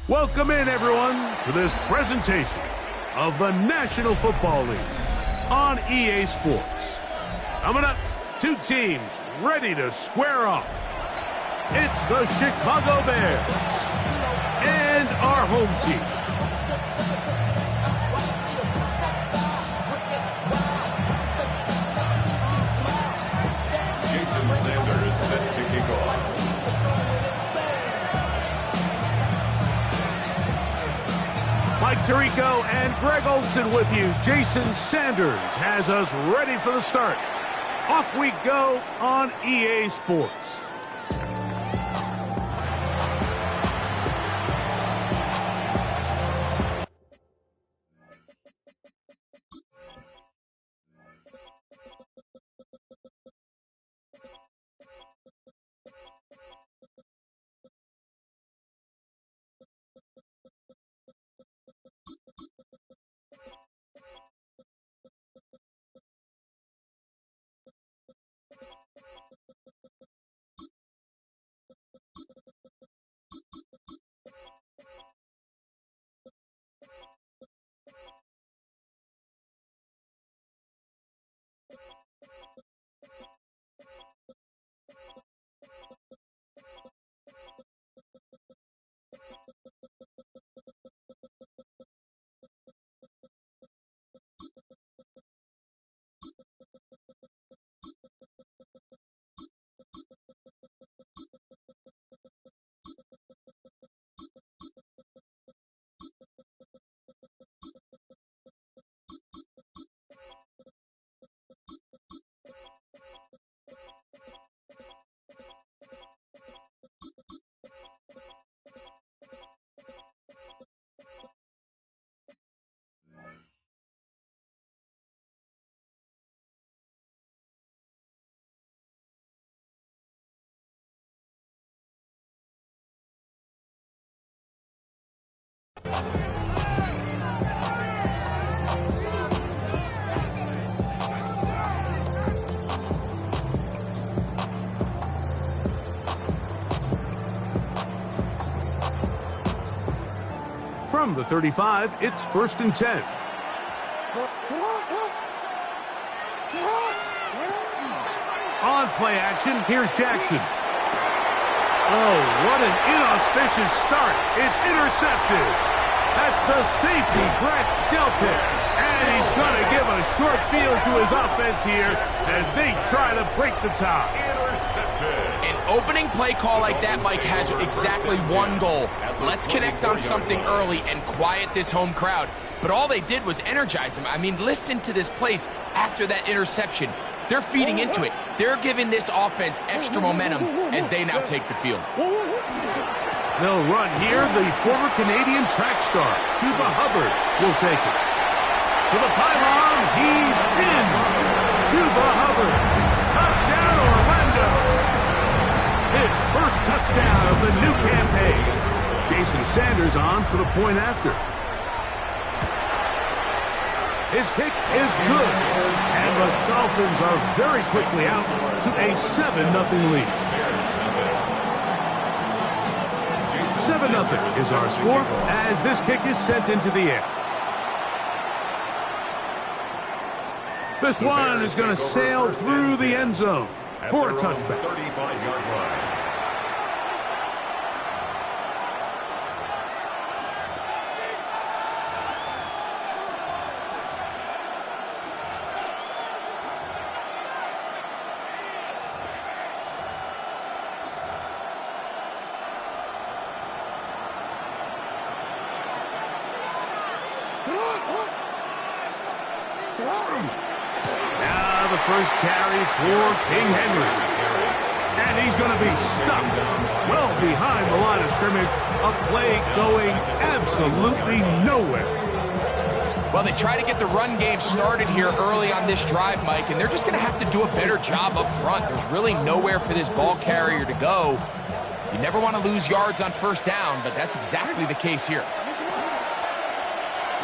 Welcome in, everyone, to this presentation of the National Football League on EA Sports. Coming up, two teams ready to square off. It's the Chicago Bears and our home team. Jason Sanders set to kick off. Mike Tirico and Greg Olson with you. Jason Sanders has us ready for the start. Off we go on EA Sports. From the 35, it's 1st and 10. On play action, here's Jackson. Oh, what an inauspicious start. It's intercepted. That's the safety, Brett Delpit. And he's going to give a short field to his offense here as they try to break the tie. An opening play call like that, Mike, has exactly one goal. Let's connect on something early and quiet this home crowd. But all they did was energize them. I mean, listen to this place after that interception. They're feeding into it. They're giving this offense extra momentum as they now take the field. They'll run here. The former Canadian track star, Chuba Hubbard, will take it. To the pylon, he's in. Chuba Hubbard. Touchdown, Orlando. His first touchdown of the new campaign. Jason Sanders on for the point after. His kick is good. And the Dolphins are very quickly out to a 7-0 lead. 7-0 is our score as this kick is sent into the air. This one is going to sail through the end zone for a touchback. 35-yard line. Now the first carry for King Henry. And he's going to be stuck well behind the line of scrimmage. A play going absolutely nowhere. Well, they try to get the run game started here early on this drive, Mike, and they're just going to have to do a better job up front. There's really nowhere for this ball carrier to go. You never want to lose yards on first down, but that's exactly the case here.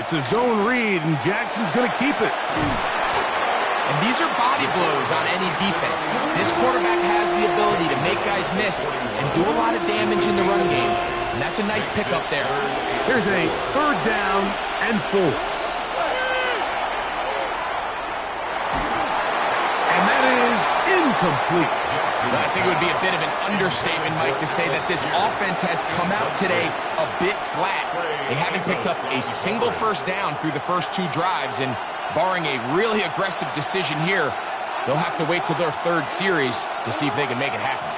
It's a zone read, and Jackson's going to keep it. And these are body blows on any defense. This quarterback has the ability to make guys miss and do a lot of damage in the run game. And that's a nice pickup there. Here's a 3rd down and 4. And that is incomplete. Well, I think it would be a bit of an understatement, Mike, to say that this offense has come out today a bit flat. They haven't picked up a single first down through the first 2 drives, and barring a really aggressive decision here, they'll have to wait till their 3rd series to see if they can make it happen.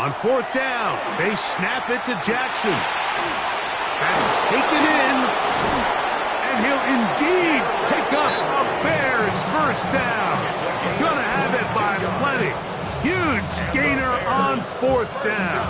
On 4th down, they snap it to Jackson. That's taken in, and he'll indeed pick up a Bears first down. Gonna have it by plenty. Huge gainer on 4th down.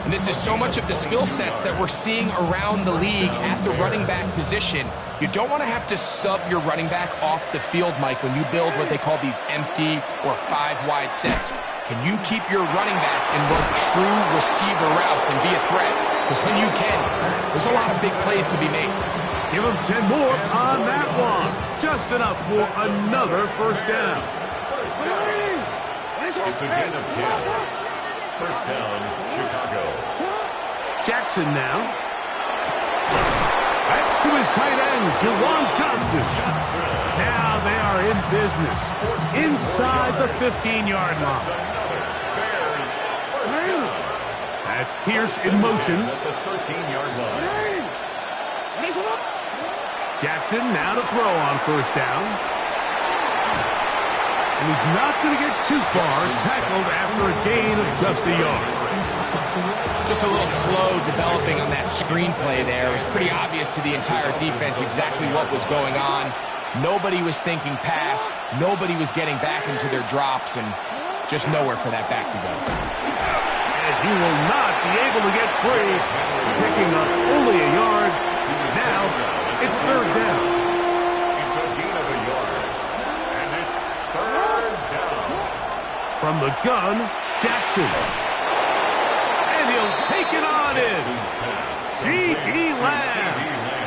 And this is so much of the skill sets that we're seeing around the league at the running back position. You don't want to have to sub your running back off the field, Mike, when you build what they call these empty or 5-wide sets. Can you keep your running back and run true receiver routes and be a threat? Because when you can, there's a lot of big plays to be made. Give him 10 more on that one. Just enough for another first down. It's a gain of 10. First down, Chicago. Jackson now. That's to his tight end, Juwan Johnson. Now they are in business inside the 15-yard line. That's Pierce in motion. At the 13-yard line. Jackson now to throw on first down. And he's not going to get too far, tackled after a gain of just a yard. Just a little slow developing on that screenplay there. It was pretty obvious to the entire defense exactly what was going on. Nobody was thinking pass. Nobody was getting back into their drops, and just nowhere for that back to go. And he will not be able to get free, picking up only a yard. Now it's 3rd down. It's a gain of a yard. And it's 3rd down. From the gun, Jackson. And he'll take it on in. C.D. Lamb.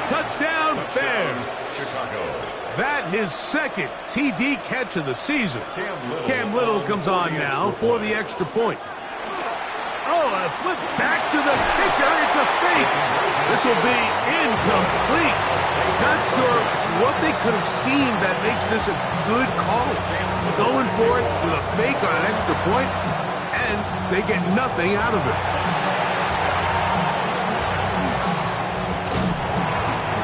Touchdown, Bears. Chicago. That his 2nd TD catch of the season. Cam Little comes on now for the extra point. Oh, a flip back to the kicker. It's a fake. This will be incomplete. Not sure what they could have seen that makes this a good call. Going for it with a fake on an extra point, and they get nothing out of it.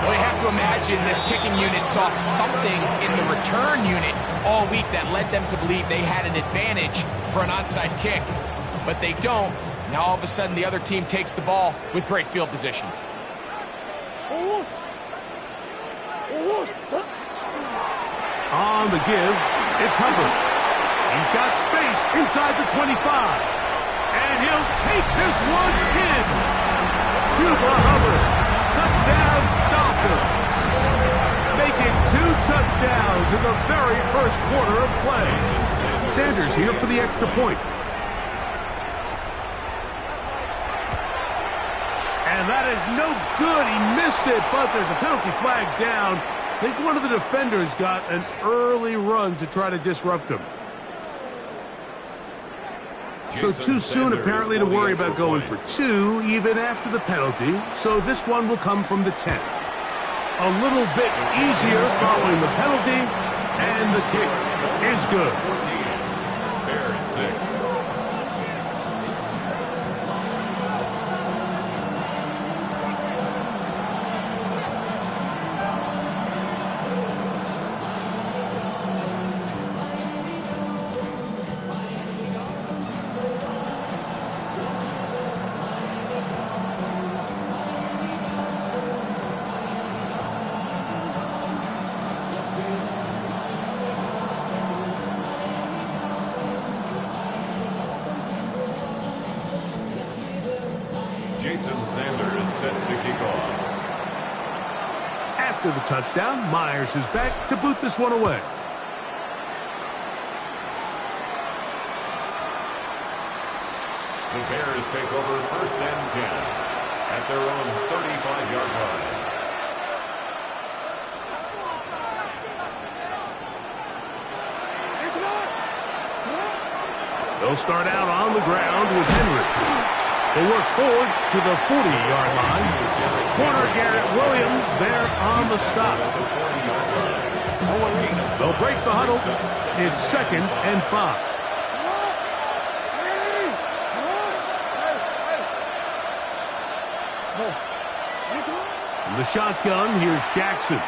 Well, you have to imagine this kicking unit saw something in the return unit all week that led them to believe they had an advantage for an onside kick, but they don't. Now all of a sudden the other team takes the ball with great field position. On the give, it's Hubbard. He's got space inside the 25. And he'll take this one in. Chuba Hubbard. Touchdown, Dolphins. Making 2 touchdowns in the very first quarter of play. Sanders here for the extra point. And that is no good. He missed it, but there's a penalty flag down. I think one of the defenders got an early run to try to disrupt him. So too soon, apparently, to worry about going for 2, even after the penalty. So this one will come from the 10. A little bit easier following the penalty, and the kick is good. 14, Bears 6. Sanders set to kick off. After the touchdown, Myers is back to boot this one away. The Bears take over 1st and 10. at their own 35-yard line. They'll start out on the ground with Henry. They work forward to the 40-yard line. Corner Garrett Williams there on the stop. They'll break the huddle. It's 2nd and 5. From the shotgun, here's Jackson.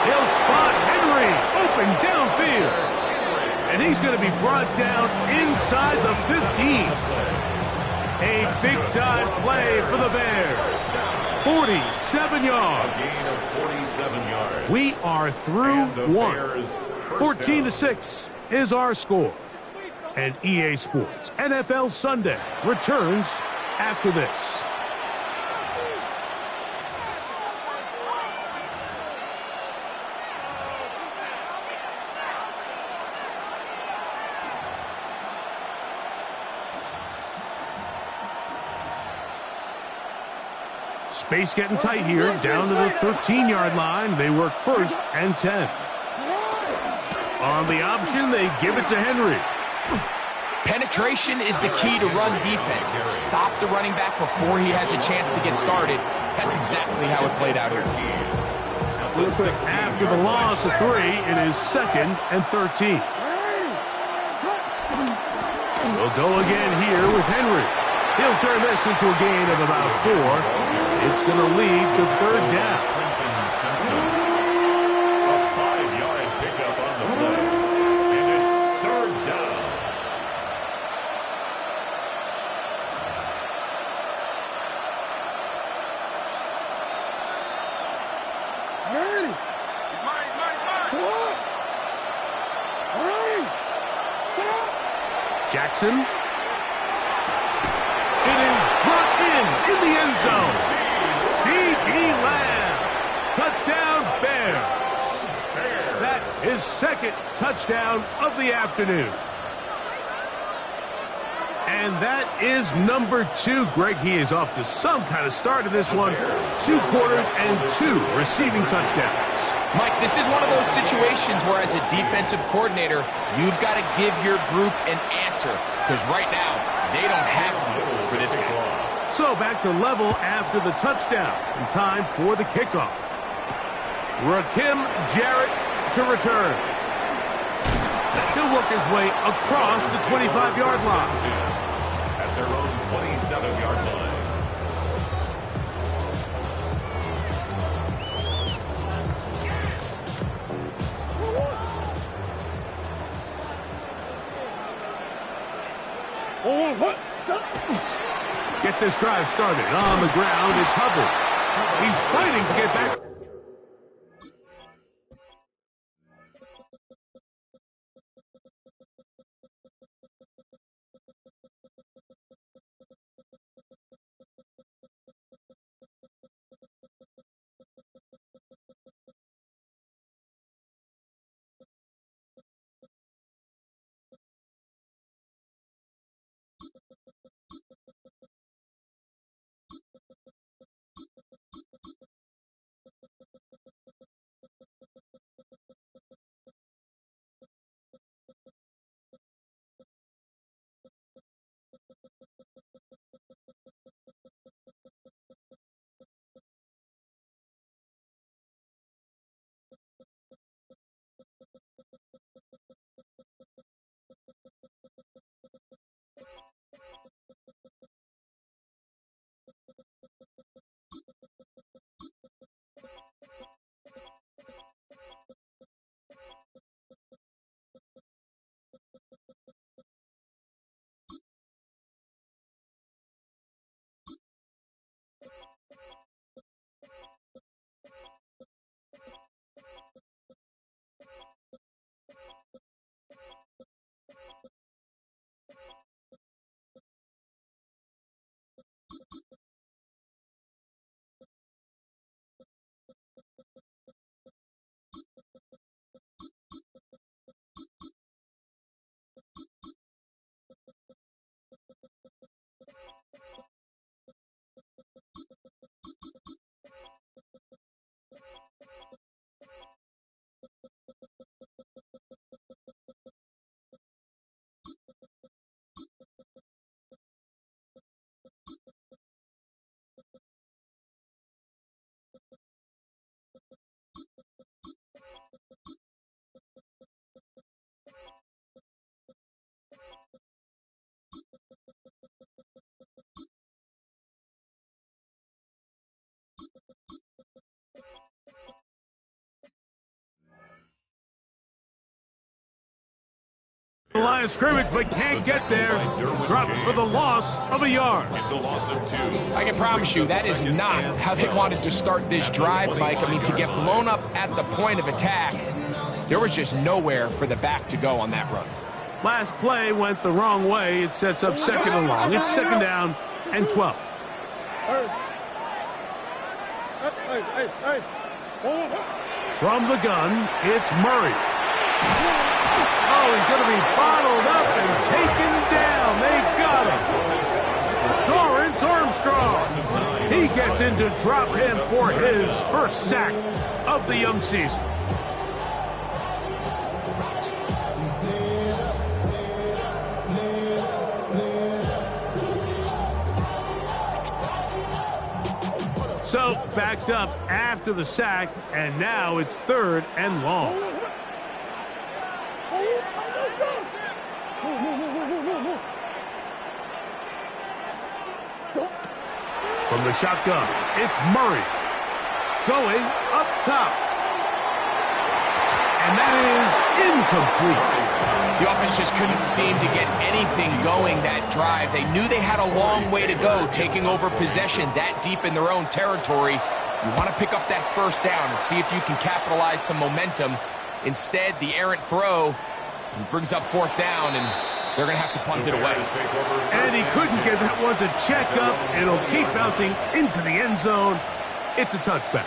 He'll spot Henry open downfield. And he's going to be brought down inside the 15. A big-time play for the Bears. 47 yards. A gain of 47 yards. We are through one. 14-6 is our score. And EA Sports NFL Sunday returns after this. Space getting tight here, down to the 13-yard line. They work 1st and 10. On the option, they give it to Henry. Penetration is the key to run defense. Stop the running back before he has a chance to get started. That's exactly how it played out here. After the loss of 3, it is 2nd and 13. They'll go again here with Henry. He'll turn this into a gain of about 4. It's going to lead to 3rd down. A 5-yard pickup on the play. And it's 3rd down. Jackson. It is brought in the end zone. C.D. Lamb. Touchdown, Bears. That is 2nd touchdown of the afternoon. And that is number 2. Greg, he is off to some kind of start in this one. 2 quarters and 2 receiving touchdowns. Mike, this is one of those situations where as a defensive coordinator, you've got to give your group an answer. Because right now, they don't have one for this guy. So back to level after the touchdown. And time for the kickoff. Rakim Jarrett to return. He'll work his way across the 25-yard line. At their own 27-yard line. Get this drive started. On the ground, it's Hubbard. He's fighting to get back. line of scrimmage, but can't get there. Dropped for the loss of a yard. It's a loss of 2. I can promise you that is not how they wanted to start this drive, Mike. I mean, to get blown up at the point of attack, there was just nowhere for the back to go on that run. Last play went the wrong way. It sets up second and long. It's second down and 12. From the gun, it's Murray. Oh, he's going to be bottled up and taken down. They got him. Dorrance Armstrong. He gets into drop him for his first sack of the young season. So, backed up after the sack, and now it's third and long. From the shotgun, it's Murray. Going up top. And that is incomplete. The offense just couldn't seem to get anything going that drive. They knew they had a long way to go, taking over possession that deep in their own territory. You want to pick up that first down and see if you can capitalize some momentum. Instead, the errant throw brings up fourth down, and they're going to have to punt it away. And he couldn't get that one to check up. It'll keep bouncing into the end zone. It's a touchback.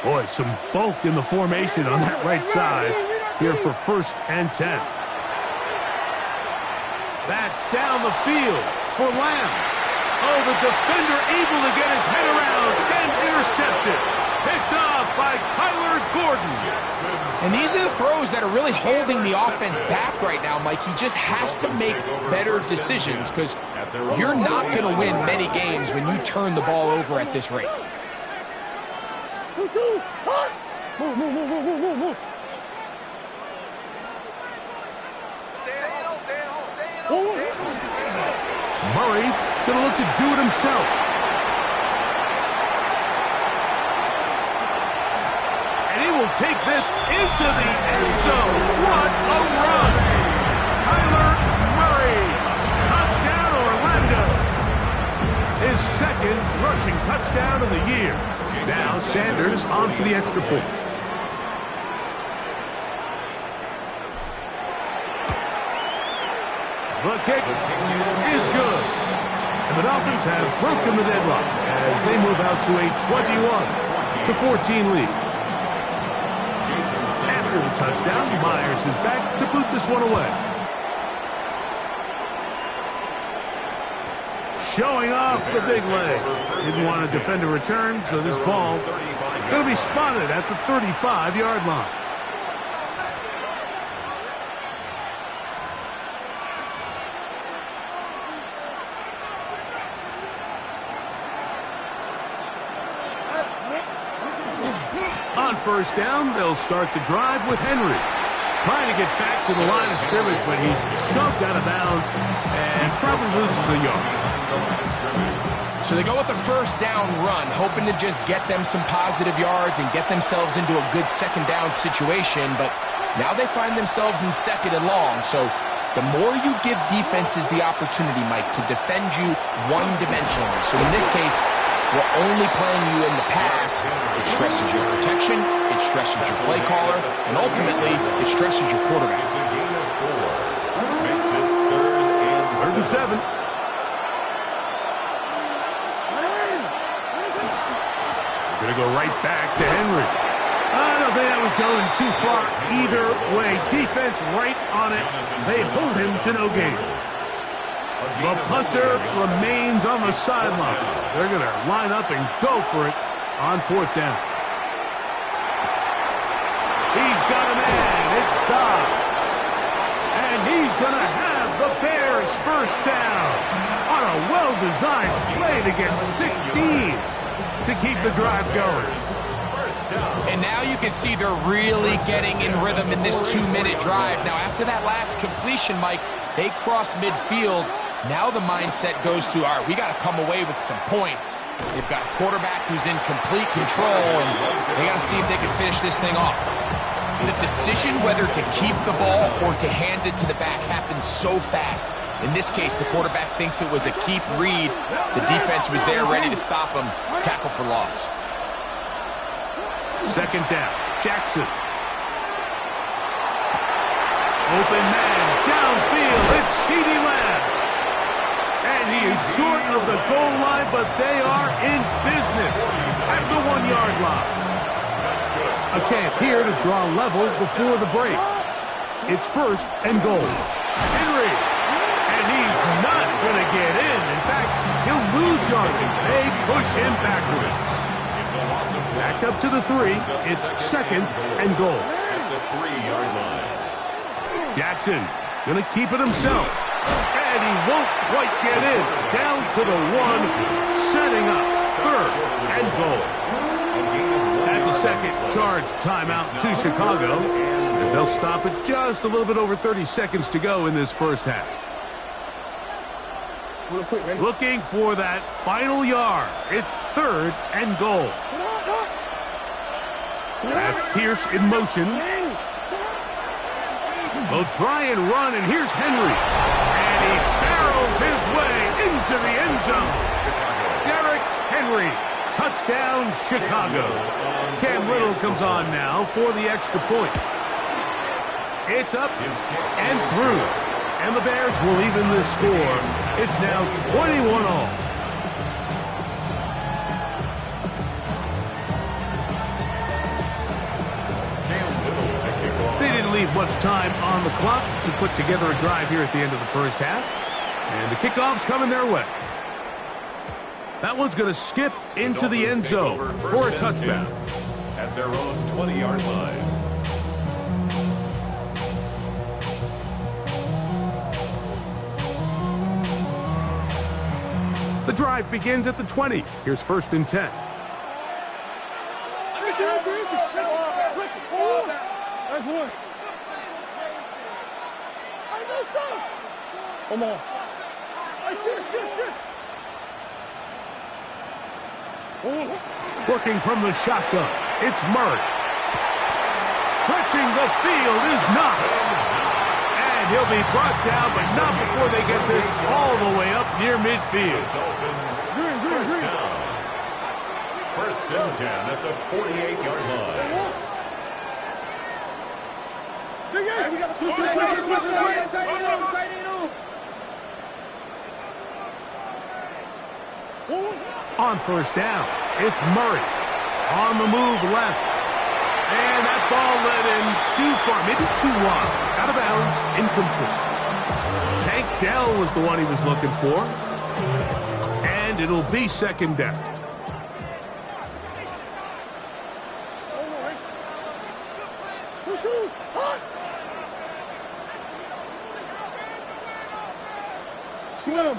Boy, some bulk in the formation on that right side here for first and 10. That's down the field for Lamb. Oh, the defender able to get his head around and intercepted. Picked off by Kyler Gordon. And these are the throws that are really holding the offense back right now, Mike. He just has to make better decisions because you're not going to win many games when you turn the ball over at this rate. Murray going to look to do it himself. And he will take this into the end zone. What a run! Kyler Murray, touchdown Orlando. His second rushing touchdown of the year. Now Sanders on for the extra point. The kick is good. And the Dolphins have broken the deadlock as they move out to a 21-14 lead. After the touchdown, Myers is back to boot this one away. Showing off the big leg. Didn't want to defend a return, so this ball going to be spotted at the 35-yard line. On first down, they'll start the drive with Henry. Trying to get back to the line of scrimmage, but he's shoved out of bounds and probably loses a yard. So they go with the first down run, hoping to just get them some positive yards and get themselves into a good second down situation, but now they find themselves in second and long. So the more you give defenses the opportunity, Mike, to defend you one-dimensionally. So in this case, we're only playing you in the pass. It stresses your protection, it stresses your play caller, and ultimately, it stresses your quarterback. It's a gain of 4. Makes it third and 7. We're going to go right back to Henry. I don't think that was going too far either way. Defense right on it. They hold him to no gain. The punter remains on the sideline. They're going to line up and go for it on fourth down. He's got a man. It's Dobbs. And he's going to have the Bears first down on a well-designed play to get 16 to keep the drive going. And now you can see they're really getting in rhythm in this 2-minute drive. Now, after that last completion, Mike, they cross midfield. Now the mindset goes to, all right, we got to come away with some points. They've got a quarterback who's in complete control, and they got to see if they can finish this thing off. The decision whether to keep the ball or to hand it to the back happens so fast. In this case, the quarterback thinks it was a keep read. The defense was there ready to stop him. Tackle for loss. Second down, Jackson. Open man, downfield, it's CeeDee Lamb. And he is short of the goal line, but they are in business at the 1-yard line. A chance here to draw level before the break. It's first and goal. Henry. And he's not going to get in. In fact, he'll lose yardage. They push him backwards. Back up to the 3. It's second and goal. At the 3-yard line. Jackson going to keep it himself. And he won't quite get in. Down to the 1. Setting up third and goal. That's a second charge timeout to Chicago, as they'll stop it just a little bit over 30 seconds to go in this first half. Looking for that final yard. It's third and goal. That's Pierce in motion. They'll try and run, and here's Henry. And he barrels his way into the end zone. Derrick Henry. Touchdown, Chicago. Cam Little comes on now for the extra point. It's up and through. And the Bears will even this score. It's now 21-all. They didn't leave much time on the clock to put together a drive here at the end of the first half. And the kickoff's coming their way. That one's going to skip into the end zone for a touchdown. At their own 20-yard line. The drive begins at the 20. Here's first and 10. Come on. Working from the shotgun, it's Murray. Stretching the field is Knox. And he'll be brought down, but not before they get this all the way up near midfield. Dolphins first down. First and 10 at the 48-yard line. On first down, it's Murray. On the move left. And that ball led in too far, maybe too wide. Out of bounds, incomplete. Tank Dell was the one he was looking for. And it'll be second down. Swim.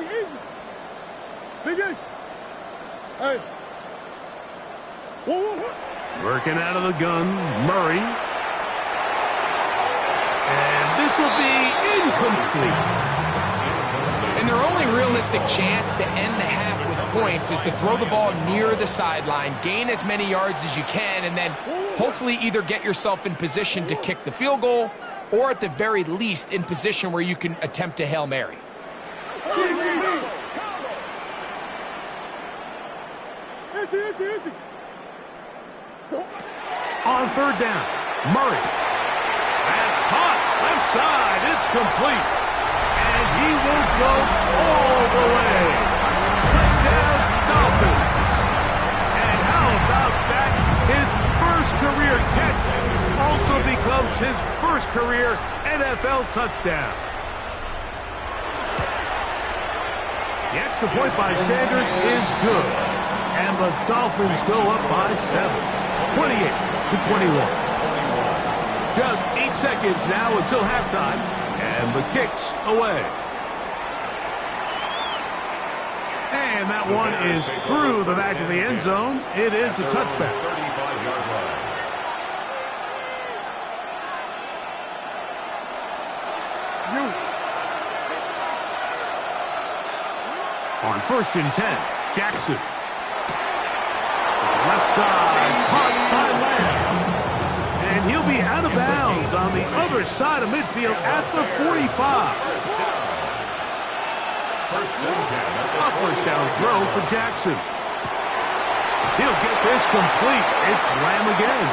Easy. Biggest. Hey. Working out of the gun, Murray. And this will be incomplete. And their only realistic chance to end the half with points is to throw the ball near the sideline, gain as many yards as you can, and then hopefully either get yourself in position to kick the field goal or at the very least in position where you can attempt a Hail Mary. On third down, Murray. That's caught. Left side. It's complete. And he will go all the way. Touchdown, Dolphins. And how about that? His first career catch also becomes his first career NFL touchdown. The extra point by Sanders is good. And the Dolphins go up by 7, 28-21. Just 8 seconds now until halftime, and the kick's away. And that one is through the back of the end zone. It is a touchback. 35-yard line. On 1st and 10, Jackson. Left side, caught by Lamb. And he'll be out of bounds on the other side of midfield at the 45. A first down throw for Jackson. He'll get this complete. It's Lamb again.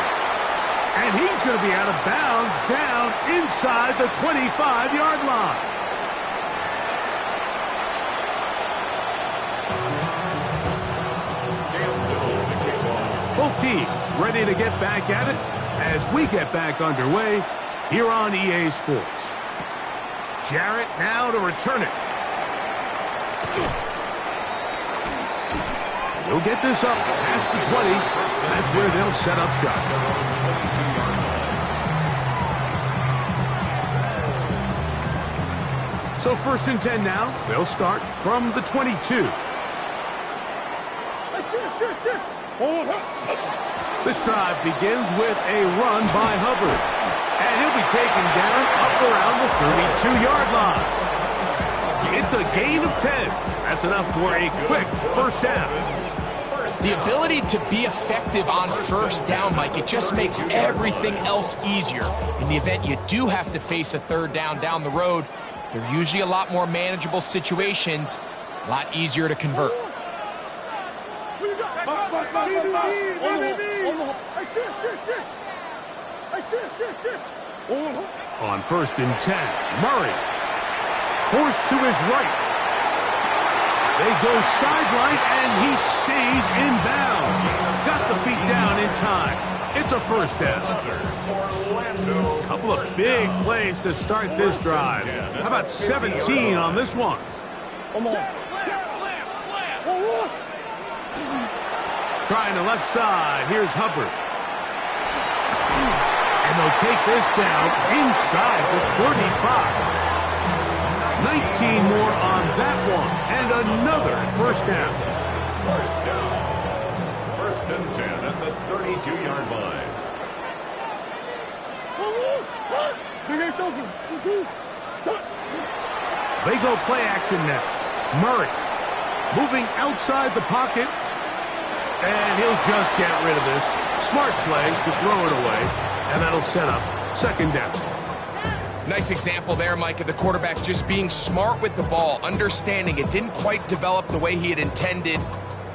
And he's going to be out of bounds down inside the 25-yard line. Both teams ready to get back at it as we get back underway here on EA Sports. Jarrett now to return it. He'll get this up past the 20. That's where they'll set up shop. So 1st and 10 now. They'll start from the 22. This drive begins with a run by Hubbard. And he'll be taken down up around the 32-yard line. It's a gain of 10. That's enough for a quick first down. The ability to be effective on first down, Mike, it just makes everything else easier. In the event you do have to face a third down the road, they're usually a lot more manageable situations, a lot easier to convert. On 1st and 10, Murray. Forced to his right. They go sideline, and he stays in bounds. Got the feet down in time. It's a first down. A couple of big plays to start this drive. How about 17 on this one? Trying the left side. Here's Hubbard. And they'll take this down inside the 35. 19 more on that one, and another first down. First down. 1st and 10 at the 32-yard line. They go play action now. Murray moving outside the pocket, and he'll just get rid of this. Smart play to throw it away, and that'll set up 2nd down. Nice example there, Mike, of the quarterback just being smart with the ball, understanding it didn't quite develop the way he had intended.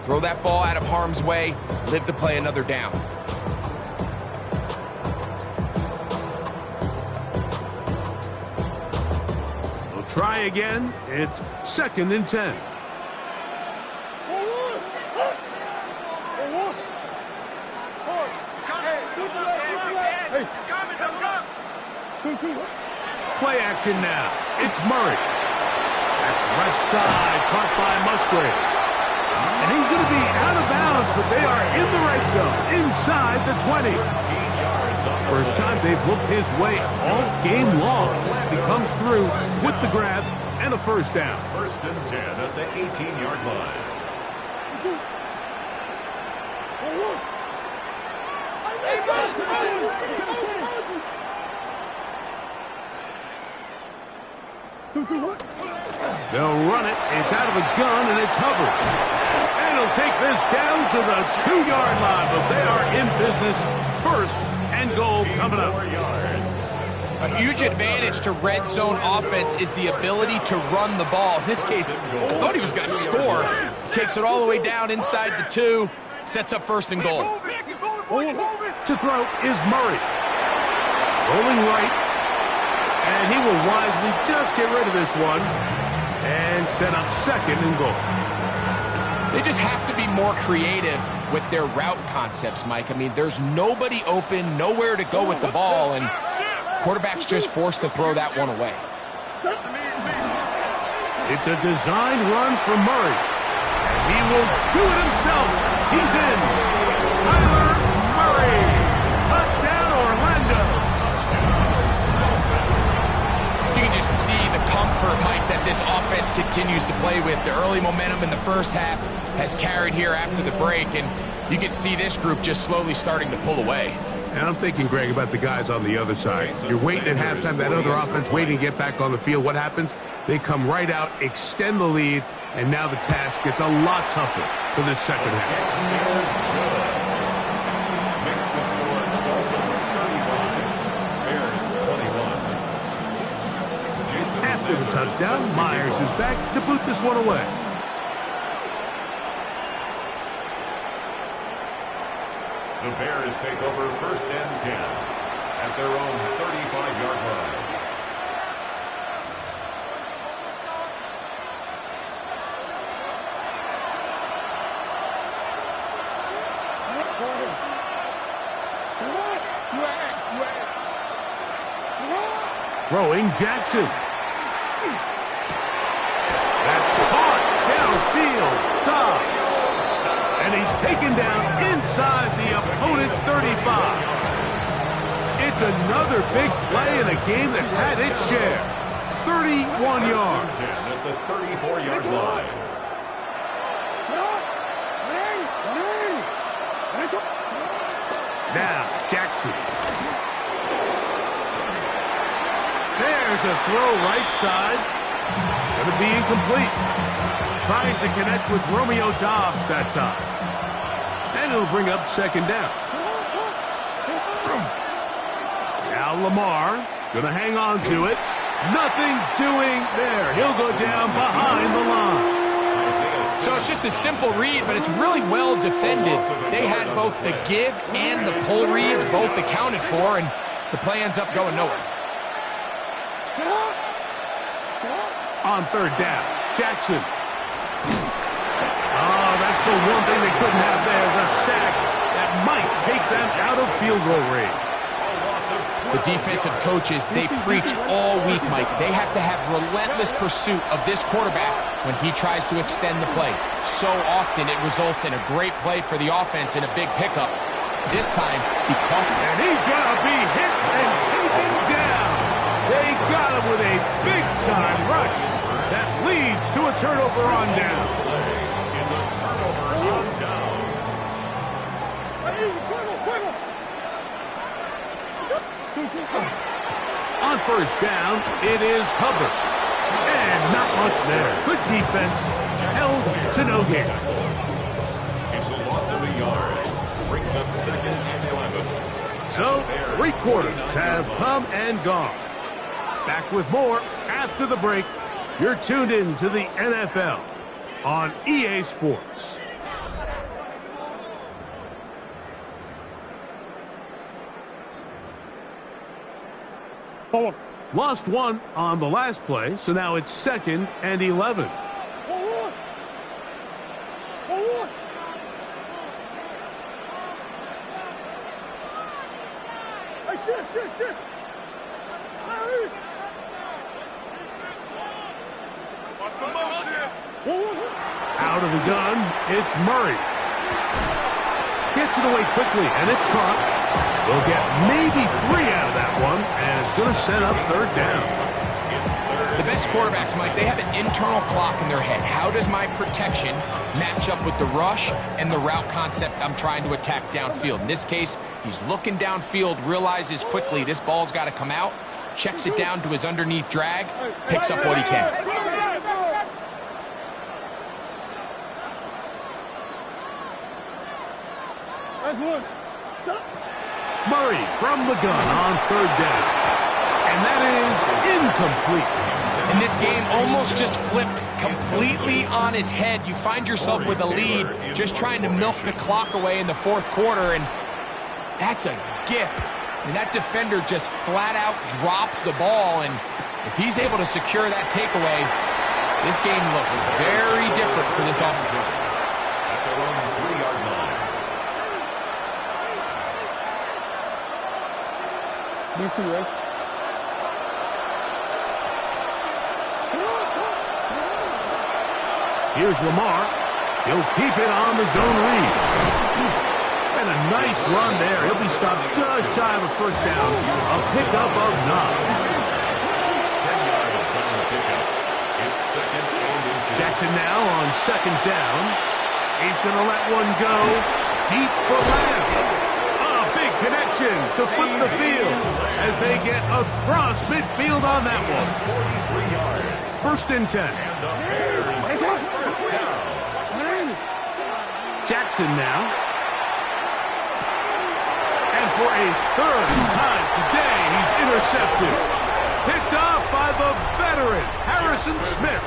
Throw that ball out of harm's way, live to play another down. We'll try again. It's 2nd and 10. Play action now. It's Murray. That's left side, caught by Musgrave. And he's going to be out of bounds, but they are in the right zone, inside the 20. First time they've looked his way all game long. He comes through with the grab and a first down. 1st and 10 at the 18-yard line. They'll run it. It's out of a gun, and it's Hubbard. And he'll take this down to the 2-yard line, but they are in business. 1st and goal coming up. A huge advantage to red zone offense is the ability to run the ball. In this case, I thought he was going to score. Takes it all the way down inside the 2. Sets up 1st and goal. To throw is Murray. Rolling right. And he will wisely just get rid of this one and set up 2nd and goal. They just have to be more creative with their route concepts, Mike. I mean, there's nobody open, nowhere to go with the ball, and quarterback's just forced to throw that one away. It's a designed run for Murray. And he will do it himself. He's in. Kyler Murray. Touchdown, Orlando. You can just see the comfort, Mike, that this offense continues to play with. The early momentum in the first half has carried here after the break, and you can see this group just slowly starting to pull away. And I'm thinking, Greg, about the guys on the other side. You're waiting at halftime, that other offense waiting to get back on the field. What happens? They come right out, extend the lead, and now the task gets a lot tougher for this second half. After the touchdown, Myers is back to boot this one away. The Bears take over 1st and 10 at their own 35-yard line. Throwing Jackson. That's caught downfield. Dobbs. And he's taken down inside the opponent's 35. It's another big play in a game that's had its share. 31 yards. At the 34-yard line. Now, Jackson. There's a throw right side. Going to be incomplete. Trying to connect with Romeo Dobbs that time. And it'll bring up second down. Now Lamar going to hang on to it. Nothing doing there. He'll go down behind the line. So it's just a simple read, but it's really well defended. They had both the give and the pull reads both accounted for, and the play ends up going nowhere. On third down, Jackson. Oh, that's the one thing they couldn't have there, the sack that might take them out of field goal range. The defensive coaches, they preach all week, Mike. They have to have relentless pursuit of this quarterback when he tries to extend the play. So often it results in a great play for the offense and a big pickup. This time, he caught him. And he's going to be hit and taken down. They got him with a big-time rush that leads to a turnover on down. On first down, it is Hubbard. And not much there. Good defense. Held to no gain. It's a loss of a yard. Brings up 2nd and 11. So, 3 quarters have come and gone. Back with more after the break. You're tuned in to the NFL on EA Sports. Lost one on the last play, so now it's 2nd and 11. Shit. Out of the gun, it's Murray. Gets it away quickly, and it's caught. They'll get maybe 3 out of that one, and it's going to set up third down. The best quarterbacks, Mike, they have an internal clock in their head. How does my protection match up with the rush and the route concept I'm trying to attack downfield? In this case, he's looking downfield, realizes quickly this ball's got to come out, checks it down to his underneath drag, picks up what he can. Murray from the gun on third down. And that is incomplete. And this game almost just flipped completely on his head. You find yourself with a lead, just trying to milk the clock away in the 4th quarter, and that's a gift. And that defender just flat out drops the ball, and if he's able to secure that takeaway, this game looks very different for this offense. At their own 3-yard line. DC, right? Here's Lamar. He'll keep it on the zone read. And a nice run there. He'll be stopped just shy of a first down. A pickup of 9. 10 yards on the pickup. It's 2nd and inches. Jackson now on 2nd down. He's going to let one go deep for Lamb. A big connection protection to flip the field as they get across midfield on that one. 43 yards. First and 10. And the Bears first down. Jackson now. And for a third time today, he's intercepted. Picked off by the veteran, Harrison Smith.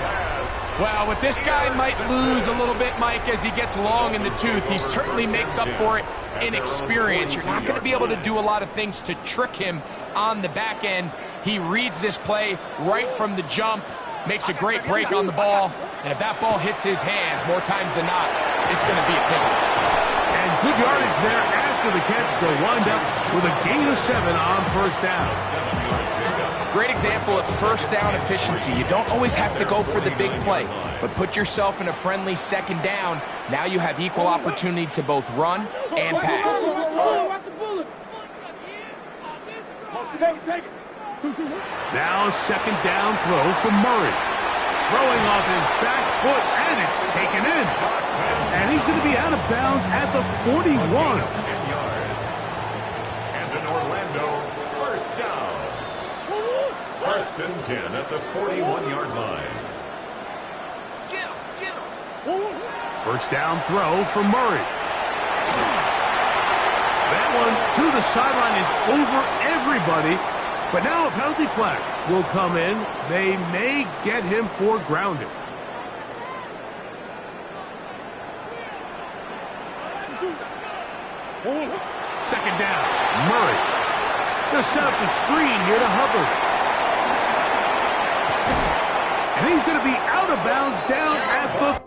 Well, what this guy might lose a little bit, Mike, as he gets long in the tooth, he certainly makes up for it in experience. You're not going to be able to do a lot of things to trick him on the back end. He reads this play right from the jump, makes a great break on the ball, and if that ball hits his hands more times than not, it's going to be a ticket. And good yardage there after the catch. They'll wind up with a gain of 7 on first down. Great example of first down efficiency. You don't always have to go for the big play, but put yourself in a friendly second down. Now you have equal opportunity to both run and pass. Now second down throw for Murray. Throwing off his back foot, and it's taken in. And he's going to be out of bounds at the 41. 10 yards. And an Orlando first down. First and 10 at the 41-yard line. First down throw for Murray. That one to the sideline is over everybody. But now a penalty flag will come in. They may get him for grounding. Second down, Murray. They'll set up the screen here to Hubbard. And he's going to be out of bounds down at the...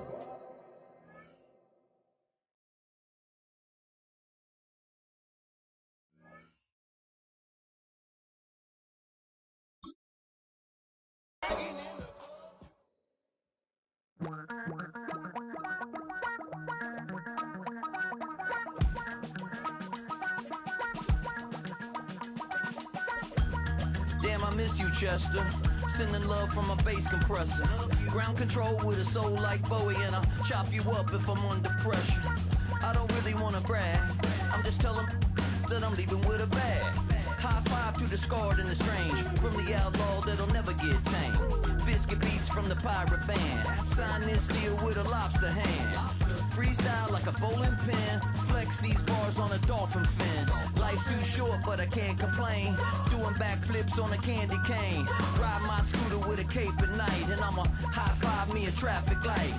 Damn, I miss you, Chester. Sending love from a bass compressor. Ground control with a soul like Bowie, and I'll chop you up if I'm under pressure. I don't really want to brag. I'm just telling that I'm leaving with a bag. High five to the scarred and the strange. From the outlaw that'll never get tamed. Biscuit beats from the pirate band. Sign this deal with a lobster hand. Freestyle like a bowling pin. Flex these bars on a dolphin fin. Life's too short, but I can't complain. Doing backflips on a candy cane. Ride my scooter with a cape at night. And I'ma high five me a traffic light.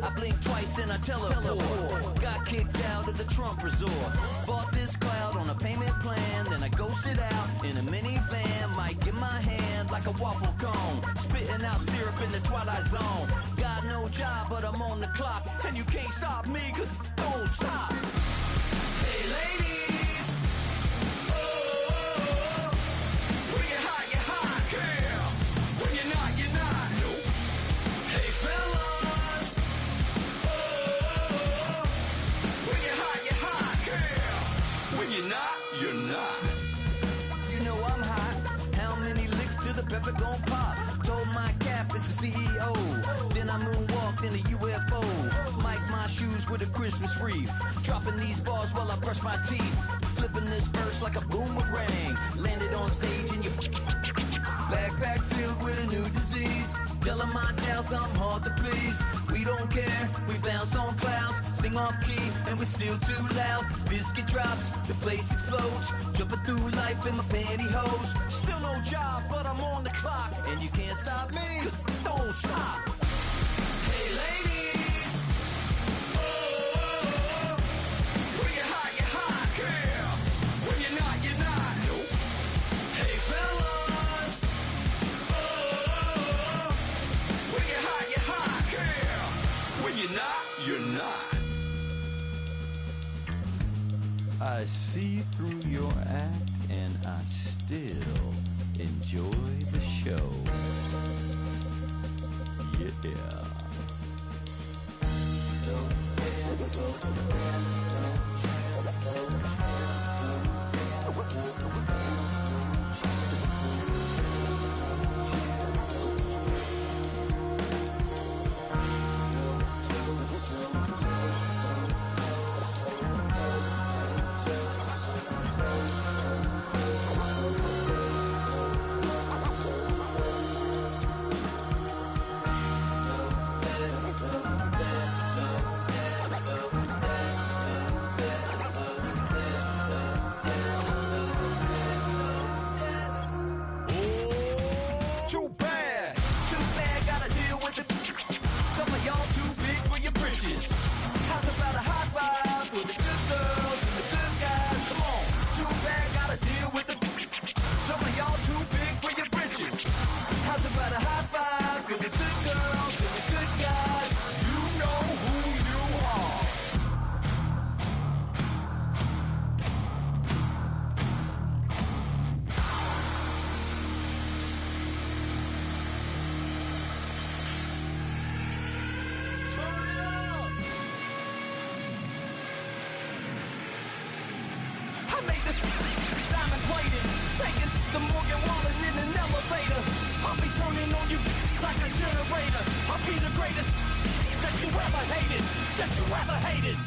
I blink twice, then I teleport. Got kicked out of the Trump resort. Bought this cloud on a payment plan. Then I ghosted out in a minivan. Mic in my hand like a waffle cone. Spitting out syrup in the twilight zone. Got no job, but I'm on the clock. And you can't stop me, cause don't stop. Hey ladies, oh, when you're hot, girl. When you're not, nope. Hey fellas, oh, when you're hot, girl. When you're not. You know I'm hot. How many licks till the pepper gon' pop? Told my cap it's the CEO. Then I moonwalked in a UFO. Mic my shoes with a Christmas wreath. Dropping these bars while I brush my teeth. Flipping this verse like a boomerang. Landed on stage in your backpack filled with a new disease. Telling my doubts I'm hard to please. We don't care, we bounce on clouds. Sing off key and we're still too loud. Biscuit drops, the place explodes. Jumping through life in my pantyhose. Still no job, but I'm on the clock. And you can't stop me, cause don't stop. Hey ladies, oh, when you're hot, girl. When you're not, nope. Hey fellas, oh, when you're hot, girl. When you're not. I see through your act and I still enjoy the show. Yeah. on you like a generator. I'll be the greatest that you ever hated, that you ever hated.